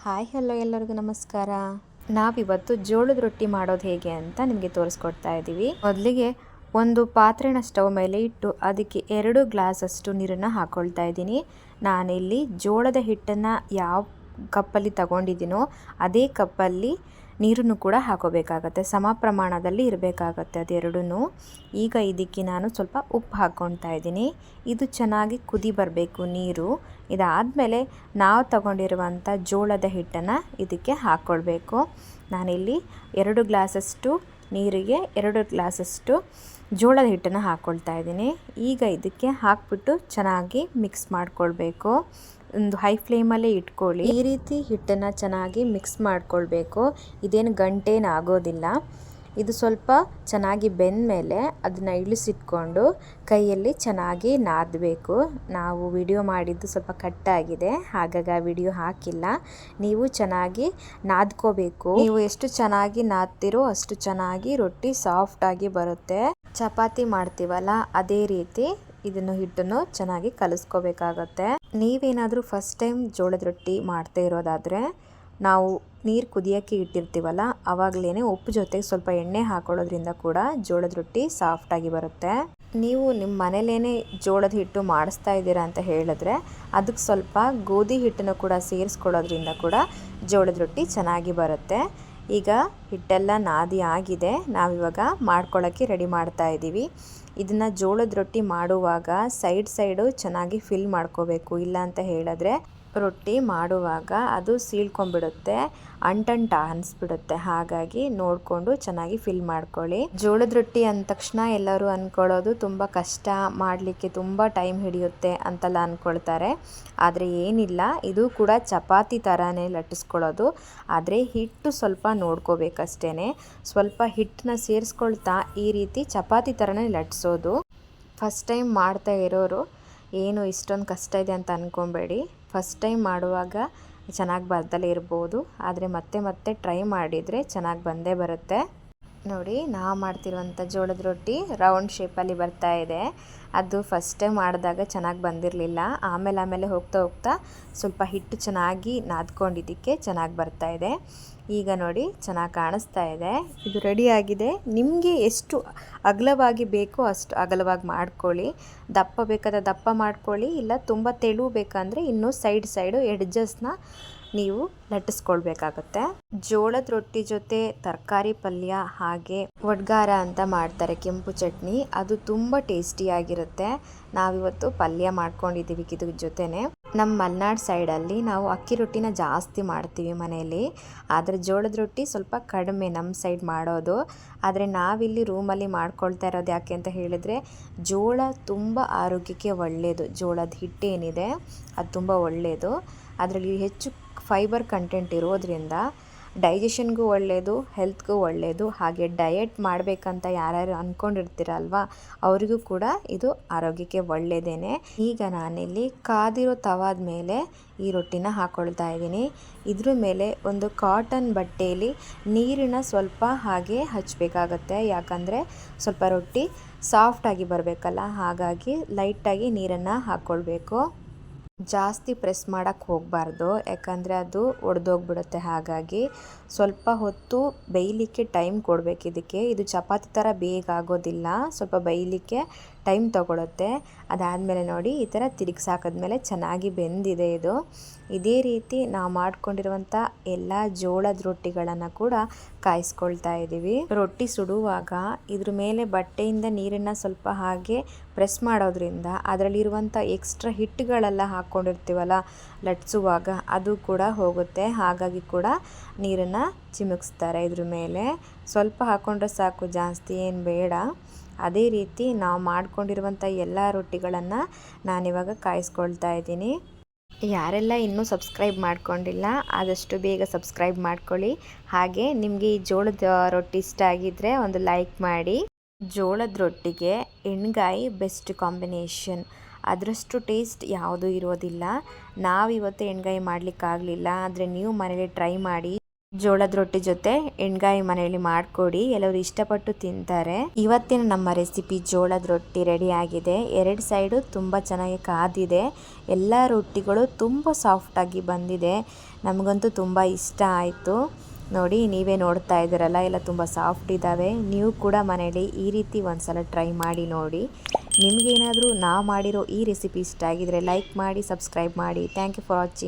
Hi hello ಎಲ್ಲರಿಗೂ ನಮಸ್ಕಾರ. ನಾವಿವತ್ತು ಜೋಳದ ರೊಟ್ಟಿ ಮಾಡೋದು ಹೇಗೆ ಅಂತ ನಿಮಗೆ ತೋರಿಸ್ಕೊಡ್ತಾ ಇದ್ದೀವಿ. ಮೊದಲಿಗೆ ಒಂದು ಪಾತ್ರೆನ ಸ್ಟವ್ ಮೇಲೆ ಇಟ್ಟು ಅದಕ್ಕೆ 2 ಗ್ಲಾಸಷ್ಟು ನೀರನ್ನು ಹಾಕ್ಕೊಳ್ತಾ ಇದ್ದೀನಿ. ನಾನಿಲ್ಲಿ ಜೋಳದ ಹಿಟ್ಟನ್ನು ಯಾವ ಕಪ್ಪಲ್ಲಿ ತಗೊಂಡಿದ್ದೀನೋ ಅದೇ ಕಪ್ಪಲ್ಲಿ ನೀರನ್ನು ಕೂಡ ಹಾಕೋಬೇಕಾಗತ್ತೆ. ಸಮ ಪ್ರಮಾಣದಲ್ಲಿ ಇರಬೇಕಾಗತ್ತೆ ಅದೆರಡೂ. ಈಗ ಇದಕ್ಕೆ ನಾನು ಸ್ವಲ್ಪ ಉಪ್ಪು ಹಾಕ್ಕೊಳ್ತಾ ಇದ್ದೀನಿ. ಇದು ಚೆನ್ನಾಗಿ ಕುದಿ ಬರಬೇಕು ನೀರು. ಇದಾದಮೇಲೆ ನಾವು ತಗೊಂಡಿರುವಂಥ ಜೋಳದ ಹಿಟ್ಟನ್ನು ಇದಕ್ಕೆ ಹಾಕ್ಕೊಳ್ಬೇಕು. ನಾನಿಲ್ಲಿ 2 ಗ್ಲಾಸಷ್ಟು ನೀರಿಗೆ 2 ಗ್ಲಾಸಷ್ಟು ಜೋಳದ ಹಿಟ್ಟನ್ನು ಹಾಕ್ಕೊಳ್ತಾ ಇದ್ದೀನಿ. ಈಗ ಇದಕ್ಕೆ ಹಾಕ್ಬಿಟ್ಟು ಚೆನ್ನಾಗಿ ಮಿಕ್ಸ್ ಮಾಡಿಕೊಳ್ಬೇಕು. ಒಂದು ಹೈ ಫ್ಲೇಮಲ್ಲೇ ಇಟ್ಕೊಳ್ಳಿ. ಈ ರೀತಿ ಹಿಟ್ಟನ್ನು ಚೆನ್ನಾಗಿ ಮಿಕ್ಸ್ ಮಾಡಿಕೊಳ್ಬೇಕು. ಇದೇನು ಗಂಟೇನು ಆಗೋದಿಲ್ಲ. ಇದು ಸ್ವಲ್ಪ ಚೆನ್ನಾಗಿ ಬೆಂದ ಮೇಲೆ ಅದನ್ನು ಇಳಿಸಿಟ್ಕೊಂಡು ಕೈಯಲ್ಲಿ ಚೆನ್ನಾಗಿ ನಾದಬೇಕು. ನಾವು ವಿಡಿಯೋ ಮಾಡಿದ್ದು ಸ್ವಲ್ಪ ಕಟ್ಟಾಗಿದೆ, ಹಾಗಾಗಿ ಆ ವಿಡಿಯೋ ಹಾಕಿಲ್ಲ. ನೀವು ಚೆನ್ನಾಗಿ ನಾದ್ಕೋಬೇಕು. ನೀವು ಎಷ್ಟು ಚೆನ್ನಾಗಿ ನಾದ್ತಿರೋ ಅಷ್ಟು ಚೆನ್ನಾಗಿ ರೊಟ್ಟಿ ಸಾಫ್ಟಾಗಿ ಬರುತ್ತೆ. ಚಪಾತಿ ಮಾಡ್ತೀವಲ್ಲ ಅದೇ ರೀತಿ ಇದನ್ನು ಹಿಟ್ಟನ್ನು ಚೆನ್ನಾಗಿ ಕಲಿಸ್ಕೋಬೇಕಾಗತ್ತೆ. ನೀವೇನಾದರೂ ಫಸ್ಟ್ ಟೈಮ್ ಜೋಳದ ರೊಟ್ಟಿ ಮಾಡ್ತಾ ಇರೋದಾದರೆ ನಾವು ನೀರು ಕುದಿಯೋಕ್ಕೆ ಇಟ್ಟಿರ್ತೀವಲ್ಲ ಆವಾಗಲೇ ಉಪ್ಪು ಜೊತೆಗೆ ಸ್ವಲ್ಪ ಎಣ್ಣೆ ಹಾಕೊಳ್ಳೋದ್ರಿಂದ ಕೂಡ ಜೋಳದ ರೊಟ್ಟಿ ಸಾಫ್ಟಾಗಿ ಬರುತ್ತೆ. ನೀವು ನಿಮ್ಮ ಮನೇಲೇ ಜೋಳದ ಹಿಟ್ಟು ಮಾಡಿಸ್ತಾ ಇದ್ದೀರಾ ಅಂತ ಹೇಳಿದ್ರೆ ಅದಕ್ಕೆ ಸ್ವಲ್ಪ ಗೋಧಿ ಹಿಟ್ಟನ್ನು ಕೂಡ ಸೇರಿಸ್ಕೊಳ್ಳೋದ್ರಿಂದ ಕೂಡ ಜೋಳದ ರೊಟ್ಟಿ ಚೆನ್ನಾಗಿ ಬರುತ್ತೆ. ಈಗ ಹಿಟ್ಟೆಲ್ಲ ನಾದಿ ಆಗಿದೆ. ನಾವಿವಾಗ ಮಾಡ್ಕೊಳ್ಳೋಕ್ಕೆ ರೆಡಿ ಮಾಡ್ತಾ ಇದ್ದೀವಿ. ಇದನ್ನು ಜೋಳದ ರೊಟ್ಟಿ ಮಾಡುವಾಗ ಸೈಡು ಚೆನ್ನಾಗಿ ಫಿಲ್ ಮಾಡ್ಕೋಬೇಕು. ಇಲ್ಲ ಅಂತ ಹೇಳಿದ್ರೆ ರೊಟ್ಟಿ ಮಾಡುವಾಗ ಅದು ಸೀಳ್ಕೊಂಡ್ಬಿಡುತ್ತೆ, ಅಂಟಂಟ ಅನಿಸ್ಬಿಡುತ್ತೆ. ಹಾಗಾಗಿ ನೋಡಿಕೊಂಡು ಚೆನ್ನಾಗಿ ಫಿಲ್ ಮಾಡ್ಕೊಳ್ಳಿ. ಜೋಳದ ರೊಟ್ಟಿ ಅಂದ ತಕ್ಷಣ ಎಲ್ಲರೂ ಅಂದ್ಕೊಳ್ಳೋದು ತುಂಬ ಕಷ್ಟ, ಮಾಡಲಿಕ್ಕೆ ತುಂಬ ಟೈಮ್ ಹಿಡಿಯುತ್ತೆ ಅಂತೆಲ್ಲ ಅಂದ್ಕೊಳ್ತಾರೆ. ಆದರೆ ಏನಿಲ್ಲ, ಇದು ಕೂಡ ಚಪಾತಿ ಥರನೇ ಲಟ್ಟಿಸ್ಕೊಳ್ಳೋದು. ಆದರೆ ಹಿಟ್ಟು ಸ್ವಲ್ಪ ನೋಡ್ಕೋಬೇಕಷ್ಟೇ. ಸ್ವಲ್ಪ ಹಿಟ್ಟನ್ನ ಸೇರಿಸ್ಕೊಳ್ತಾ ಈ ರೀತಿ ಚಪಾತಿ ಥರನೇ ಲಟ್ಟಿಸೋದು. ಫಸ್ಟ್ ಟೈಮ್ ಮಾಡ್ತಾ ಇರೋರು ಏನು ಇಷ್ಟೊಂದು ಕಷ್ಟ ಇದೆ ಅಂತ ಅಂದ್ಕೊಬೇಡಿ. ಫಸ್ಟ್ ಟೈಮ್ ಮಾಡುವಾಗ ಚೆನ್ನಾಗಿ ಬರ್ದಲೇ ಇರ್ಬೋದು, ಆದರೆ ಮತ್ತೆ ಟ್ರೈ ಮಾಡಿದರೆ ಚೆನ್ನಾಗಿ ಬಂದೇ ಬರುತ್ತೆ. ನೋಡಿ, ನಾವು ಮಾಡ್ತಿರುವಂಥ ಜೋಳದ ರೊಟ್ಟಿ ರೌಂಡ್ ಶೇಪಲ್ಲಿ ಬರ್ತಾ ಇದೆ. ಅದು ಫಸ್ಟ್ ಟೈಮ್ ಮಾಡಿದಾಗ ಚೆನ್ನಾಗಿ ಬಂದಿರಲಿಲ್ಲ. ಆಮೇಲೆ ಹೋಗ್ತಾ ಸ್ವಲ್ಪ ಹಿಟ್ಟು ಚೆನ್ನಾಗಿ ನಾದ್ಕೊಂಡಿದ್ದಕ್ಕೆ ಚೆನ್ನಾಗಿ ಬರ್ತಾ ಇದೆ. ಈಗ ನೋಡಿ, ಚೆನ್ನಾಗಿ ಕಾಣಿಸ್ತಾ ಇದೆ. ಇದು ರೆಡಿಯಾಗಿದೆ. ನಿಮಗೆ ಎಷ್ಟು ಅಗಲವಾಗಿ ಬೇಕೋ ಅಷ್ಟು ಅಗಲವಾಗಿ ಮಾಡ್ಕೊಳ್ಳಿ. ದಪ್ಪ ಬೇಕಾದ ದಪ್ಪ ಮಾಡ್ಕೊಳ್ಳಿ, ಇಲ್ಲ ತುಂಬ ತೆಳು ಬೇಕಂದರೆ ಇನ್ನೂ ಸೈಡು ಎಡ್ಜಸ್ನ ನೀವು ಲಟ್ಟಿಸ್ಕೊಳ್ಬೇಕಾಗತ್ತೆ. ಜೋಳದ ರೊಟ್ಟಿ ಜೊತೆ ತರಕಾರಿ ಪಲ್ಯ ಹಾಗೆ ಒಡ್ಗಾರ ಅಂತ ಮಾಡ್ತಾರೆ, ಕೆಂಪು ಚಟ್ನಿ. ಅದು ತುಂಬ ಟೇಸ್ಟಿಯಾಗಿರುತ್ತೆ. ನಾವಿವತ್ತು ಪಲ್ಯ ಮಾಡ್ಕೊಂಡಿದ್ದೀವಿ ಇದ್ರ ಜೊತೆನೆ. ನಮ್ಮ ಮಲೆನಾಡು ಸೈಡಲ್ಲಿ ನಾವು ಅಕ್ಕಿ ರೊಟ್ಟಿನ ಜಾಸ್ತಿ ಮಾಡ್ತೀವಿ ಮನೆಯಲ್ಲಿ. ಆದರೆ ಜೋಳದ ರೊಟ್ಟಿ ಸ್ವಲ್ಪ ಕಡಿಮೆ ನಮ್ಮ ಸೈಡ್ ಮಾಡೋದು. ಆದರೆ ನಾವಿಲ್ಲಿ ರೂಮಲ್ಲಿ ಮಾಡ್ಕೊಳ್ತಾ ಇರೋದು ಯಾಕೆ ಅಂತ ಹೇಳಿದರೆ ಜೋಳ ತುಂಬ ಆರೋಗ್ಯಕ್ಕೆ ಒಳ್ಳೆಯದು. ಜೋಳದ ಹಿಟ್ಟೇನಿದೆ ಅದು ತುಂಬ ಒಳ್ಳೆಯದು. ಅದರಲ್ಲಿ ಹೆಚ್ಚು ಫೈಬರ್ ಕಂಟೆಂಟ್ ಇರೋದ್ರಿಂದ ಡೈಜೆಷನ್ಗೂ ಒಳ್ಳೆಯದು, ಹೆಲ್ತ್ಗೂ ಒಳ್ಳೆಯದು. ಹಾಗೆ ಡಯಟ್ ಮಾಡಬೇಕಂತ ಯಾರ್ಯಾರು ಅಂದ್ಕೊಂಡಿರ್ತೀರಲ್ವ ಅವರಿಗೂ ಕೂಡ ಇದು ಆರೋಗ್ಯಕ್ಕೆ ಒಳ್ಳೆಯದೇನೆ. ಈಗ ನಾನಿಲ್ಲಿ ಕಾದಿರೋ ತವಾದ ಮೇಲೆ ಈ ರೊಟ್ಟಿನ ಹಾಕ್ಕೊಳ್ತಾ ಇದ್ದೀನಿ. ಇದ್ರ ಮೇಲೆ ಒಂದು ಕಾಟನ್ ಬಟ್ಟೆಯಲ್ಲಿ ನೀರನ್ನ ಸ್ವಲ್ಪ ಹಾಗೆ ಹಚ್ಚಬೇಕಾಗತ್ತೆ. ಯಾಕಂದರೆ ಸ್ವಲ್ಪ ರೊಟ್ಟಿ ಸಾಫ್ಟಾಗಿ ಬರಬೇಕಲ್ಲ, ಹಾಗಾಗಿ ಲೈಟಾಗಿ ನೀರನ್ನು ಹಾಕ್ಕೊಳ್ಬೇಕು. ಜಾಸ್ತಿ ಪ್ರೆಸ್ ಮಾಡೋಕ್ಕೆ ಹೋಗಬಾರ್ದು, ಯಾಕಂದರೆ ಅದು ಒಡೆದೋಗ್ಬಿಡುತ್ತೆ. ಹಾಗಾಗಿ ಸ್ವಲ್ಪ ಹೊತ್ತು ಬೇಯಲಿಕ್ಕೆ ಟೈಮ್ ಕೊಡಬೇಕು ಇದಕ್ಕೆ. ಇದು ಚಪಾತಿ ಥರ ಬೇಗ ಆಗೋದಿಲ್ಲ, ಸ್ವಲ್ಪ ಬೇಯಲಿಕ್ಕೆ ಟೈಮ್ ತಗೊಳುತ್ತೆ. ಅದಾದಮೇಲೆ ನೋಡಿ, ಈ ಥರ ತಿರುಗಿಸಾಕಿದ್ಮೇಲೆ ಚೆನ್ನಾಗಿ ಬೆಂದಿದೆ ಇದು. ಇದೇ ರೀತಿ ನಾವು ಮಾಡ್ಕೊಂಡಿರುವಂಥ ಎಲ್ಲ ಜೋಳದ ರೊಟ್ಟಿಗಳನ್ನು ಕೂಡ ಕಾಯಿಸ್ಕೊಳ್ತಾ ಇದ್ದೀವಿ. ರೊಟ್ಟಿ ಸುಡುವಾಗ ಇದ್ರ ಮೇಲೆ ಬಟ್ಟೆಯಿಂದ ನೀರನ್ನು ಸ್ವಲ್ಪ ಹಾಗೆ ಪ್ರೆಸ್ ಮಾಡೋದ್ರಿಂದ ಅದರಲ್ಲಿರುವಂಥ ಎಕ್ಸ್ಟ್ರಾ ಹಿಟ್ಟುಗಳೆಲ್ಲ ಹಾಕ್ಕೊಂಡಿರ್ತೀವಲ್ಲ ಲಟ್ಸುವಾಗ ಅದು ಕೂಡ ಹೋಗುತ್ತೆ. ಹಾಗಾಗಿ ಕೂಡ ನೀರನ್ನು ಚಿಮುಕಿಸ್ತಾರೆ ಇದ್ರ ಮೇಲೆ. ಸ್ವಲ್ಪ ಹಾಕ್ಕೊಂಡ್ರೆ ಸಾಕು, ಜಾಸ್ತಿ ಏನು ಬೇಡ. ಅದೇ ರೀತಿ ನಾವು ಮಾಡ್ಕೊಂಡಿರುವಂಥ ಎಲ್ಲ ರೊಟ್ಟಿಗಳನ್ನು ನಾನಿವಾಗ ಕಾಯಿಸ್ಕೊಳ್ತಾ ಇದ್ದೀನಿ. ಯಾರೆಲ್ಲ ಇನ್ನೂ ಸಬ್ಸ್ಕ್ರೈಬ್ ಮಾಡ್ಕೊಂಡಿಲ್ಲ ಆದಷ್ಟು ಬೇಗ ಸಬ್ಸ್ಕ್ರೈಬ್ ಮಾಡ್ಕೊಳ್ಳಿ. ಹಾಗೆ ನಿಮಗೆ ಈ ಜೋಳದ ರೊಟ್ಟಿ ಇಷ್ಟ ಆಗಿದ್ದರೆ ಒಂದು ಲೈಕ್ ಮಾಡಿ. ಜೋಳದ ರೊಟ್ಟಿಗೆ ಎಣ್ಗಾಯಿ ಬೆಸ್ಟ್ ಕಾಂಬಿನೇಷನ್. ಅದರಷ್ಟು ಟೇಸ್ಟ್ ಯಾವುದೂ ಇರೋದಿಲ್ಲ. ನಾವಿವತ್ತು ಎಣ್ಗಾಯಿ ಮಾಡಲಿಕ್ಕಾಗಲಿಲ್ಲ, ಆದರೆ ನೀವು ಮನೇಲಿ ಟ್ರೈ ಮಾಡಿ. ಜೋಳದ ರೊಟ್ಟಿ ಜೊತೆ ಎಣ್ಗಾಯಿ ಮನೆಯಲ್ಲಿ ಮಾಡಿಕೊಡಿ, ಎಲ್ಲರೂ ಇಷ್ಟಪಟ್ಟು ತಿಂತಾರೆ. ಇವತ್ತಿನ ನಮ್ಮ ರೆಸಿಪಿ ಜೋಳದ ರೊಟ್ಟಿ ರೆಡಿ ಆಗಿದೆ. ಎರಡು ಸೈಡು ತುಂಬ ಚೆನ್ನಾಗಿ ಕಾದಿದೆ. ಎಲ್ಲ ರೊಟ್ಟಿಗಳು ತುಂಬ ಸಾಫ್ಟಾಗಿ ಬಂದಿದೆ. ನಮಗಂತೂ ತುಂಬ ಇಷ್ಟ ಆಯಿತು. ನೋಡಿ, ನೀವೇ ನೋಡ್ತಾ ಇದ್ದೀರಲ್ಲ, ಎಲ್ಲ ತುಂಬ ಸಾಫ್ಟ್ ಇದ್ದಾವೆ. ನೀವು ಕೂಡ ಮನೇಲಿ ಈ ರೀತಿ ಒಂದ್ಸಲ ಟ್ರೈ ಮಾಡಿ ನೋಡಿ. ನಿಮಗೇನಾದರೂ ನಾವು ಮಾಡಿರೋ ಈ ರೆಸಿಪಿ ಇಷ್ಟ ಆಗಿದ್ರೆ ಲೈಕ್ ಮಾಡಿ, ಸಬ್ಸ್ಕ್ರೈಬ್ ಮಾಡಿ. Thank you for watching.